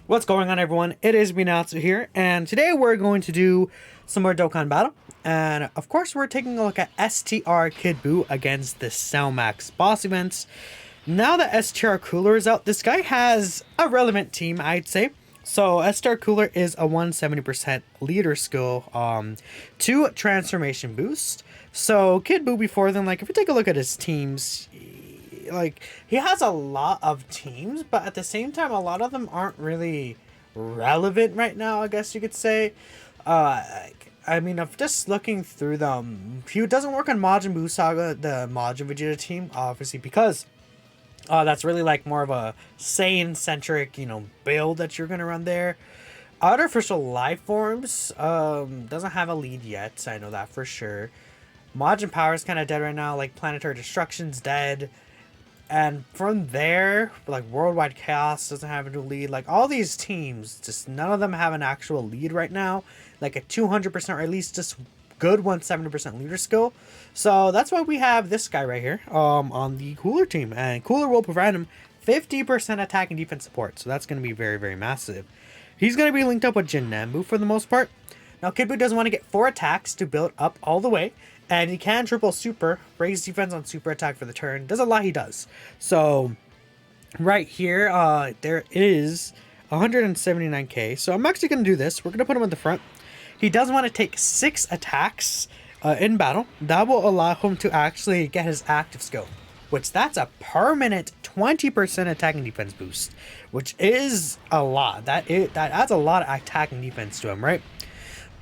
What's going on, everyone? It is Minatsu here, and today we're going to do some more Dokkan battle. And of course, we're taking a look at STR Kid Buu against the Cellmax boss events. Now that STR Cooler is out, this guy has a relevant team, I'd say. So STR Cooler is a 170% leader skill, 2 transformation boost. So Kid Buu before then, like if you take a look at his teams, like he has a lot of teams, but at the same time a lot of them aren't really relevant right now, I guess you could say. I mean, of just looking through them, he doesn't work on Majin Buu Saga, the Majin Vegeta team, obviously, because that's really like more of a Saiyan centric, build that you're gonna run there. Artificial life forms doesn't have a lead yet, so I know that for sure. Majin Power is kind of dead right now. Like Planetary Destruction's dead. And from there, like Worldwide Chaos doesn't have a new lead. Like all these teams, just none of them have an actual lead right now. Like a 200% or at least just good 170% leader skill. So that's why we have this guy right here on the Cooler team. And Cooler will provide him 50% attack and defense support. So that's going to be very, very massive. He's going to be linked up with Jinambu for the most part. Now Kid Buu doesn't want to get 4 attacks to build up all the way. And he can triple super, raise defense on super attack for the turn. Does a lot he does. So, right here, there is 179k. So I'm actually going to do this. We're going to put him in the front. He does want to take 6 attacks in battle. That will allow him to actually get his active skill. Which that's a permanent 20% attack and defense boost. Which is a lot. That adds a lot of attack and defense to him, right?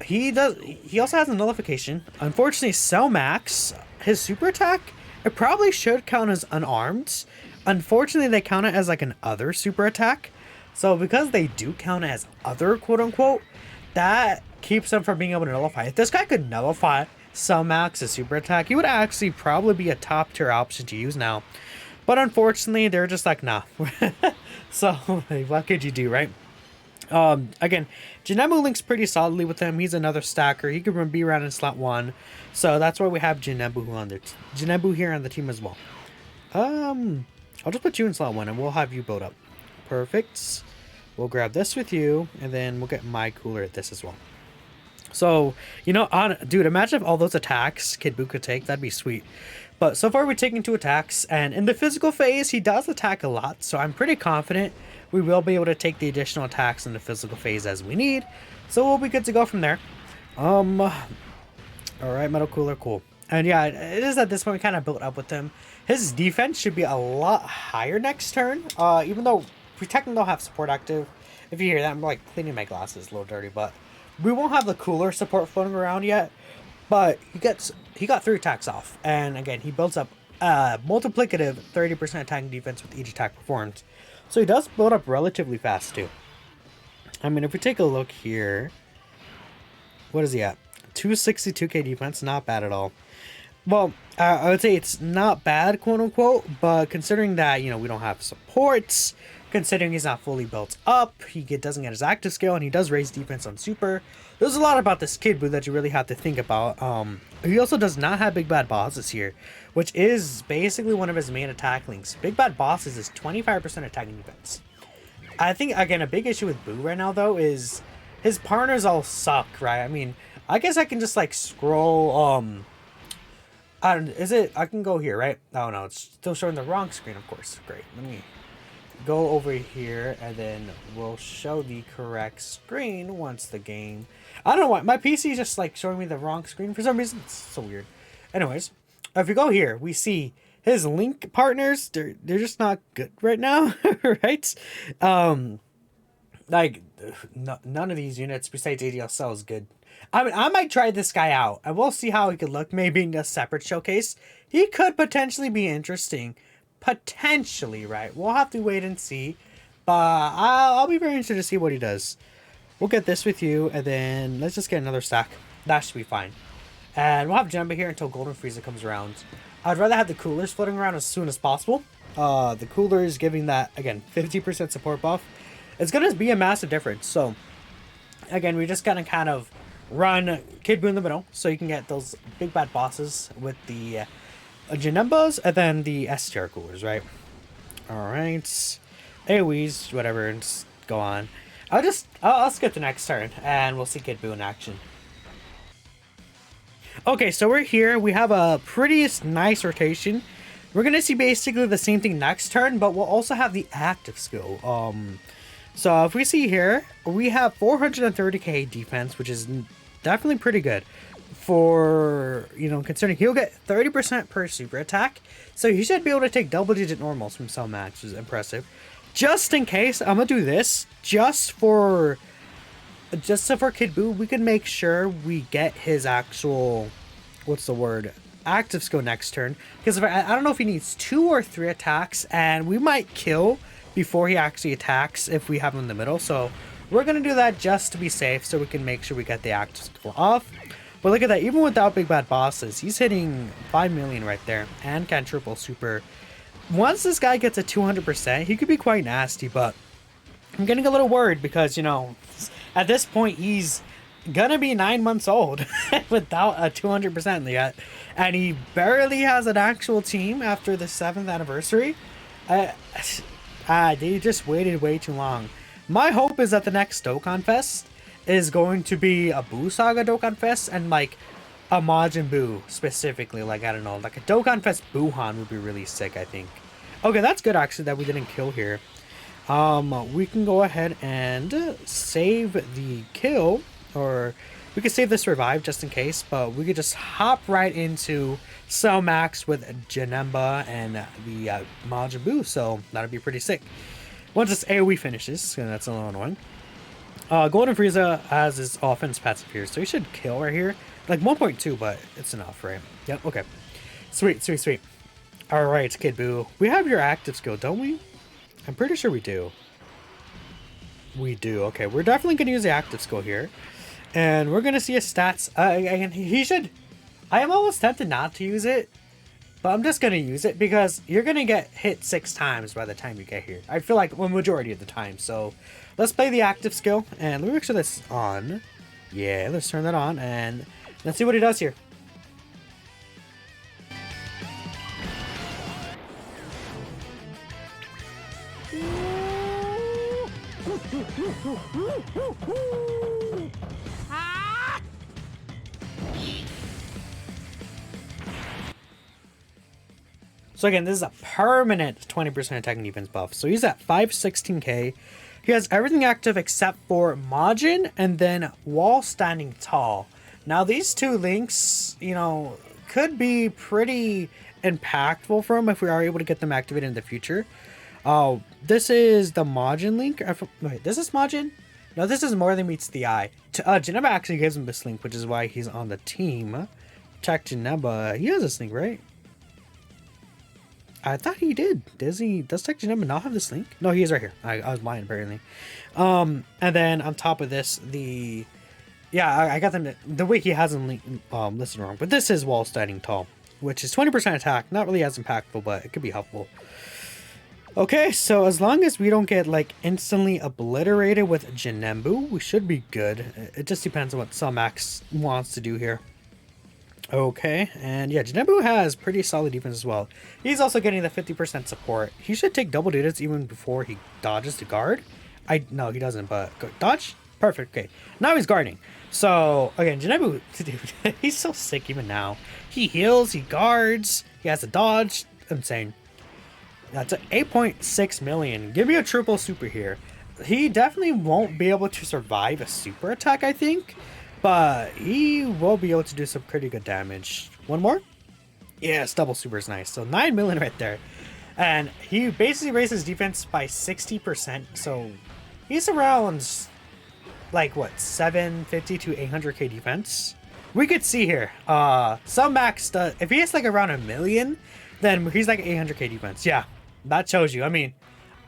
He also has a nullification. Unfortunately, Cellmax, his super attack, it probably should count as unarmed. Unfortunately, they count it as like an other super attack. So because they do count it as other, quote unquote, that keeps them from being able to nullify. If this guy could nullify Cellmax's super attack, he would actually probably be a top tier option to use now. But unfortunately, they're just like, nah. So what could you do, right? Again, Jinambu links pretty solidly with him. He's another stacker. He could be around in slot 1. So that's why we have Jinambu here on the team as well. I'll just put you in slot 1 and we'll have you build up. Perfect. We'll grab this with you and then we'll get my Cooler at this as well. So, dude, imagine if all those attacks Kid Buu could take. That'd be sweet. But so far we're taking 2 attacks, and in the physical phase he does attack a lot, so I'm pretty confident we will be able to take the additional attacks in the physical phase as we need. So we'll be good to go from there. Alright, Metal Cooler, cool. And yeah, it is at this point kind of built up with him. His defense should be a lot higher next turn, even though we technically don't have support active. If you hear that, I'm like cleaning my glasses, a little dirty, but we won't have the Cooler support floating around yet. But he got 3 attacks off, and again he builds up multiplicative 30% attack and defense with each attack performed. So he does build up relatively fast too. I mean, if we take a look here, what is he at? 262k defense, not bad at all. Well, I would say it's not bad, quote unquote, but considering that, we don't have supports, considering he's not fully built up, doesn't get his active skill, and he does raise defense on super. There's a lot about this Kid Buu that you really have to think about. He also does not have Big Bad Bosses here, which is basically one of his main attack links. Big Bad Bosses is 25% attacking defense. I think, again, a big issue with Buu right now, though, is his partners all suck, right? I mean, I guess I can just, like, scroll, I can go here, right? Oh, no, it's still showing the wrong screen, of course. Great, let me go over here, and then we'll show the correct screen once the game... I don't know why, my PC is just like showing me the wrong screen for some reason. It's so weird. Anyways, if we go here, we see his link partners, they're just not good right now, right? None of these units besides ADSL is good. I mean, I might try this guy out, and we'll see how he could look, maybe in a separate showcase. He could potentially be interesting. Potentially, right? We'll have to wait and see. But I'll be very interested to see what he does. We'll get this with you, and then let's just get another stack. That should be fine. And we'll have Jumbo here until Golden Frieza comes around. I'd rather have the Coolers floating around as soon as possible. The Coolers giving that, again, 50% support buff. It's going to be a massive difference. So, again, we just got to kind of run Kid Buu in the middle so you can get those big bad bosses with the Janembas and then the STR Coolers, right? Alright. AoEs, whatever, and just go on. I'll skip the next turn and we'll see Kid Buu in action. Okay, so we're here. We have a pretty nice rotation. We're gonna see basically the same thing next turn, but we'll also have the active skill. So if we see here, we have 430k defense, which is definitely pretty good for, you know, considering he'll get 30% per super attack. So he should be able to take double-digit normals from some match, which is impressive. Just in case, I'm gonna do this just for Kid Buu. We can make sure we get his actual, what's the word, active skill next turn. Because I don't know if he needs 2 or 3 attacks, and we might kill before he actually attacks if we have him in the middle. So we're gonna do that just to be safe, so we can make sure we get the active skill off. But look at that, even without big bad bosses, he's hitting 5 million right there and can triple super. Once this guy gets a 200%, he could be quite nasty, but I'm getting a little worried because, you know, at this point he's gonna be 9 months old without a 200% yet, and he barely has an actual team after the 7th anniversary. They just waited way too long. My hope is that the next Dokkan Fest is going to be a Buu Saga Dokkan Fest and like a Majin Buu specifically. Like, I don't know, like a Dokkan Fest Buuhan would be really sick, I think. Okay, that's good actually that we didn't kill here. We can go ahead and save the kill, or we could save the survive just in case, but we could just hop right into Cell Max with Janemba and the Majin Buu, so that'd be pretty sick. Once this AoE finishes, and that's a little annoying. Golden Frieza has his offense passive here, so he should kill right here. Like 1.2, but it's enough, right? Yep, okay. Sweet, sweet, sweet. Alright, Kid Buu. We have your active skill, don't we? I'm pretty sure we do. We do, okay. We're definitely going to use the active skill here. And we're going to see his stats. He should... I am almost tempted not to use it, but I'm just going to use it because you're going to get hit 6 times by the time you get here. I feel like the majority of the time, so... Let's play the active skill, and let me make sure that's on. Yeah, let's turn that on, and let's see what he does here. So again, this is a permanent 20% attack and defense buff. So he's at 516k. He has everything active except for Majin and then Wall Standing Tall. Now these 2 links, you know, could be pretty impactful for him if we are able to get them activated in the future. This is the Majin link. Wait, this is Majin? No, this is More Than Meets the Eye. Janemba actually gives him this link, which is why he's on the team. Check Janemba. He has this link, right? I thought he did. Does Tech Janemba not have this link? No, he is right here. I was lying apparently. And then on top of this, I got them. The way he has them listed wrong, but this is Wall Standing Tall, which is 20% attack. Not really as impactful, but it could be helpful. Okay, so as long as we don't get like instantly obliterated with Janembu, we should be good. It just depends on what Cell Max wants to do here. Okay, and yeah, Janembu has pretty solid defense as well. He's also getting the 50% support. He should take double digits even before he dodges the guard. No, he doesn't, but dodge? Perfect, okay. Now he's guarding. So, again, Janembu, dude, he's so sick even now. He heals, he guards, he has a dodge. Insane. That's 8.6 million. Give me a triple super here. He definitely won't be able to survive a super attack, I think. But he will be able to do some pretty good damage. One more? Yes, double super is nice. So 9 million right there. And he basically raises defense by 60%. So he's around, like, what, 750 to 800k defense? We could see here. Some max, if he hits like around 1 million, then he's like 800k defense. Yeah, that shows you. I mean,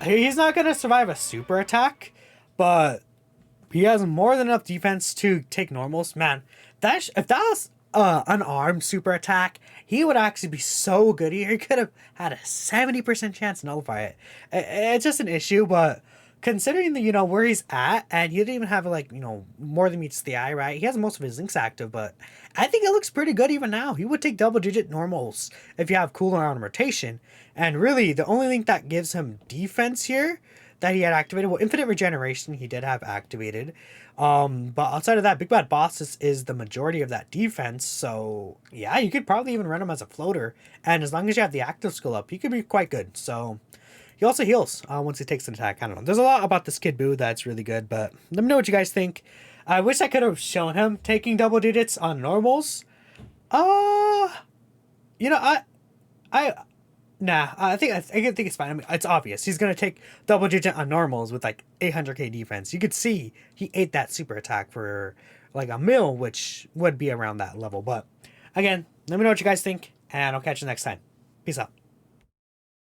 he's not going to survive a super attack, but... he has more than enough defense to take normals. Man, if that was an armed super attack, he would actually be so good. He could have had a 70% chance to nullify it. It's just an issue, but considering the, where he's at, and he didn't even have like, More Than Meets the Eye, right? He has most of his links active, but I think it looks pretty good even now. He would take double-digit normals if you have cooldown rotation. And really, the only link that gives him defense here that he had activated. Well, Infinite Regeneration he did have activated. But outside of that, Big Bad Boss is the majority of that defense. So yeah, you could probably even run him as a floater. And as long as you have the active skill up, he could be quite good. So he also heals once he takes an attack. I don't know. There's a lot about this Kid Buu that's really good, but let me know what you guys think. I wish I could have shown him taking double digits on normals. You know, I think it's fine. I mean, it's obvious. He's gonna take double digit on normals with like 800k defense. You could see he ate that super attack for like a mil, which would be around that level. But again, let me know what you guys think, and I'll catch you next time. Peace out.